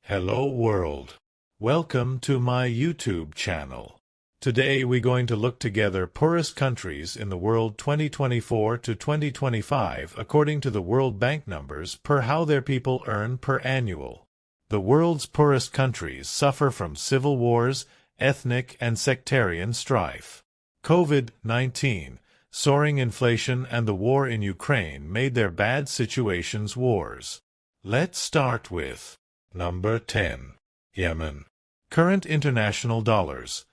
Hello world. Welcome to my YouTube channel. Today we're going to look together poorest countries in the world 2024 to 2025 according to the World Bank numbers per how their people earn per annual. The world's poorest countries suffer from civil wars, ethnic and sectarian strife. COVID-19, soaring inflation and the war in Ukraine made their bad situations wars. Let's start with Number 10. Yemen. Current international dollars,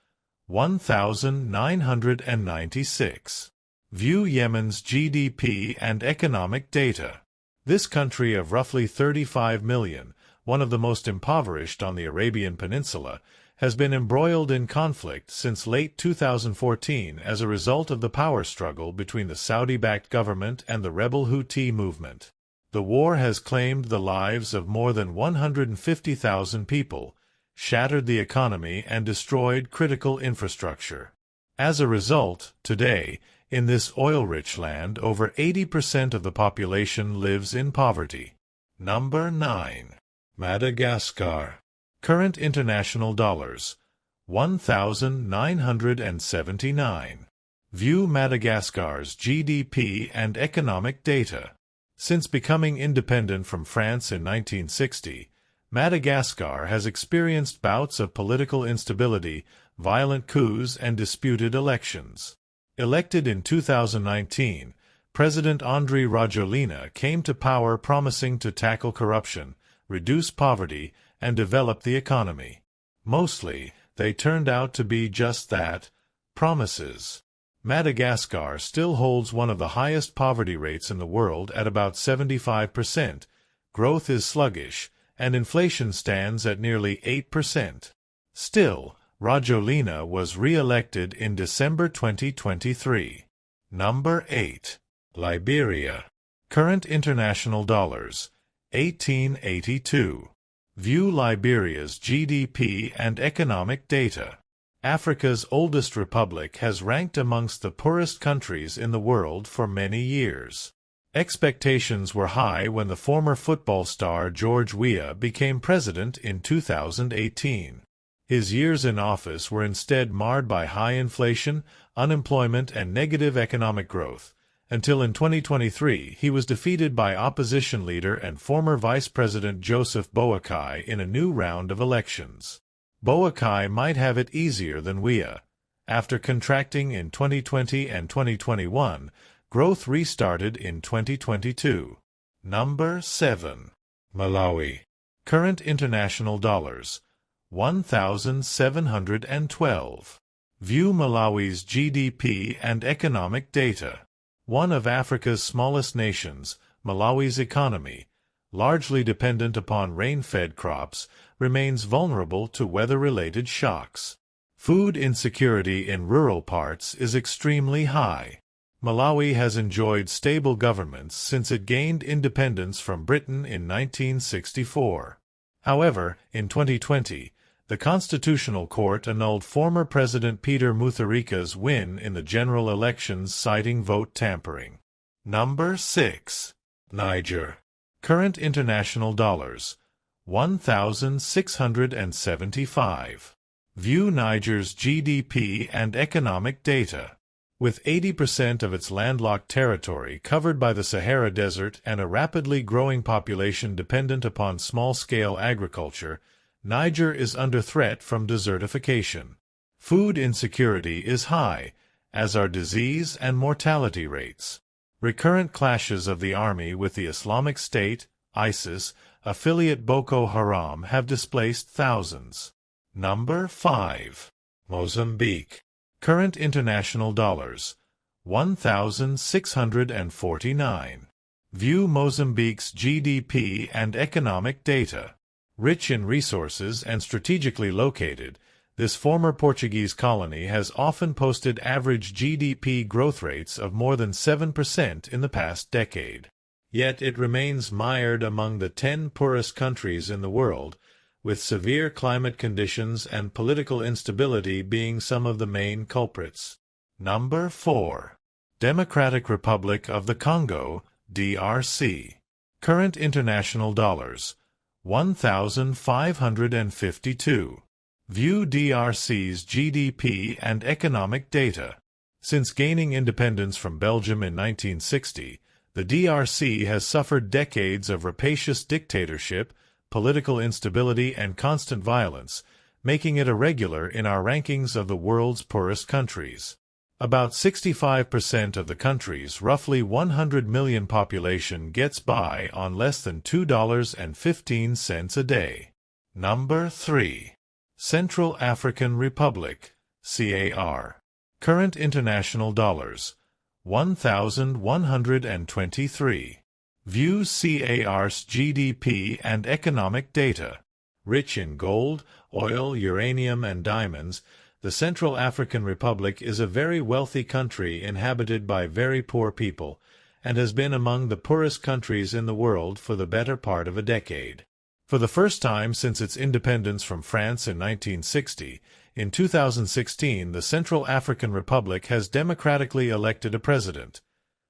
1,996. View Yemen's GDP and economic data. This country of roughly 35 million, one of the most impoverished on the Arabian Peninsula, has been embroiled in conflict since late 2014 as a result of the power struggle between the Saudi-backed government and the rebel Houthi movement. The war has claimed the lives of more than 150,000 people, shattered the economy and destroyed critical infrastructure. As a result, today, in this oil-rich land, over 80% of the population lives in poverty. Number 9. Madagascar. Current international dollars, 1,979. View Madagascar's GDP and economic data. Since becoming independent from France in 1960, Madagascar has experienced bouts of political instability, violent coups, and disputed elections. Elected in 2019, President Andry Rajoelina came to power promising to tackle corruption, reduce poverty, and develop the economy. Mostly, they turned out to be just that, promises. Madagascar still holds one of the highest poverty rates in the world at about 75%, growth is sluggish, and inflation stands at nearly 8%. Still, Rajoelina was re-elected in December 2023. Number 8. Liberia. Current international dollars, 1882. View Liberia's GDP and economic data. Africa's oldest republic has ranked amongst the poorest countries in the world for many years. Expectations were high when the former football star George Weah became president in 2018. His years in office were instead marred by high inflation, unemployment, and negative economic growth, until in 2023 he was defeated by opposition leader and former Vice President Joseph Boakai in a new round of elections. Boakai might have it easier than Weah. After contracting in 2020 and 2021, growth restarted in 2022. Number 7. Malawi. Current international dollars, 1,712. View Malawi's GDP and economic data. One of Africa's smallest nations, Malawi's economy, largely dependent upon rain-fed crops, remains vulnerable to weather-related shocks. Food insecurity in rural parts is extremely high. Malawi has enjoyed stable governments since it gained independence from Britain in 1964. However, in 2020, the Constitutional Court annulled former President Peter Mutharika's win in the general elections citing vote tampering. Number 6. Niger. Current international dollars, 1,675. View Niger's GDP and economic data. With 80% of its landlocked territory covered by the Sahara Desert and a rapidly growing population dependent upon small-scale agriculture, Niger is under threat from desertification. Food insecurity is high, as are disease and mortality rates. Recurrent clashes of the army with the Islamic State, ISIS, affiliate Boko Haram have displaced thousands. Number 5. Mozambique. Current international dollars, 1,649. View Mozambique's GDP and economic data. Rich in resources and strategically located, this former Portuguese colony has often posted average GDP growth rates of more than 7% in the past decade. Yet it remains mired among the 10 poorest countries in the world, with severe climate conditions and political instability being some of the main culprits. Number 4. Democratic Republic of the Congo, DRC. Current international dollars, 1,552. View DRC's GDP and economic data. Since gaining independence from Belgium in 1960, the DRC has suffered decades of rapacious dictatorship, political instability, and constant violence, making it a regular in our rankings of the world's poorest countries. About 65% of the country's roughly 100 million population gets by on less than $2.15 a day. Number 3. Central African Republic, CAR. Current international dollars, 1,123. View CAR's GDP and economic data. Rich in gold, oil, uranium, and diamonds, the Central African Republic is a very wealthy country inhabited by very poor people, and has been among the poorest countries in the world for the better part of a decade. For the first time since its independence from France in 1960, in 2016 the Central African Republic has democratically elected a president.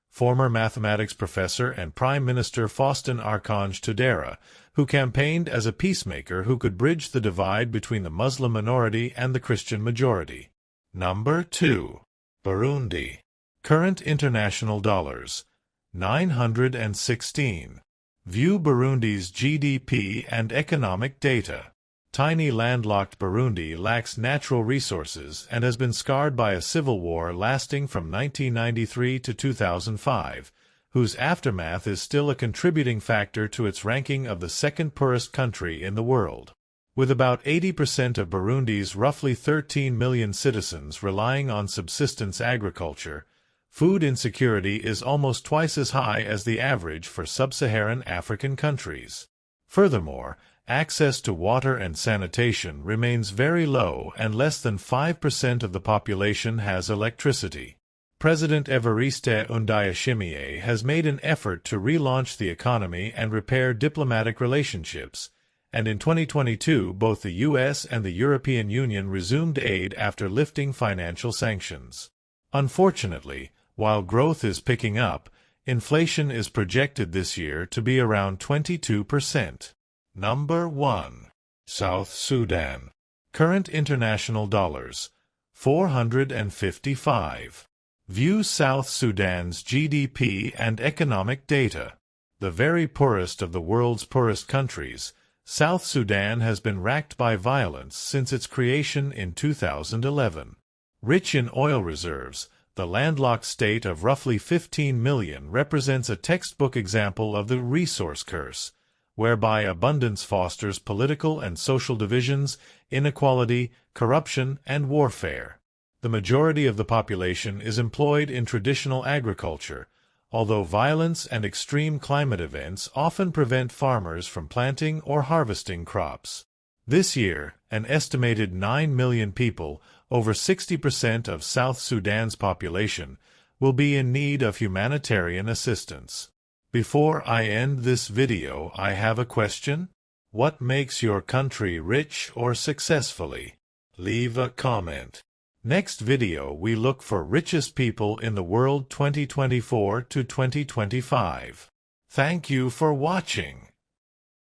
Former mathematics professor and Prime Minister Faustin Archange Touadéra, who campaigned as a peacemaker who could bridge the divide between the Muslim minority and the Christian majority. Number 2. Burundi. Current international dollars, 916. View Burundi's GDP and economic data. Tiny landlocked Burundi lacks natural resources and has been scarred by a civil war lasting from 1993 to 2005, whose aftermath is still a contributing factor to its ranking of the second poorest country in the world. With about 80% of Burundi's roughly 13 million citizens relying on subsistence agriculture, food insecurity is almost twice as high as the average for sub-Saharan African countries. Furthermore, access to water and sanitation remains very low and less than 5% of the population has electricity. President Evariste Ndayishimiye has made an effort to relaunch the economy and repair diplomatic relationships, and in 2022 both the U.S. and the European Union resumed aid after lifting financial sanctions. Unfortunately, while growth is picking up, inflation is projected this year to be around 22%. Number 1. South Sudan. Current international dollars, 455. View South Sudan's GDP and economic data. The very poorest of the world's poorest countries, South Sudan has been racked by violence since its creation in 2011. Rich in oil reserves, the landlocked state of roughly 15 million represents a textbook example of the resource curse, whereby abundance fosters political and social divisions, inequality, corruption, and warfare. The majority of the population is employed in traditional agriculture, although violence and extreme climate events often prevent farmers from planting or harvesting crops. This year, an estimated 9 million people, over 60% of South Sudan's population, will be in need of humanitarian assistance. Before I end this video, I have a question. What makes your country rich or successfully? Leave a comment. Next video we look for richest people in the world 2024 to 2025. Thank you for watching.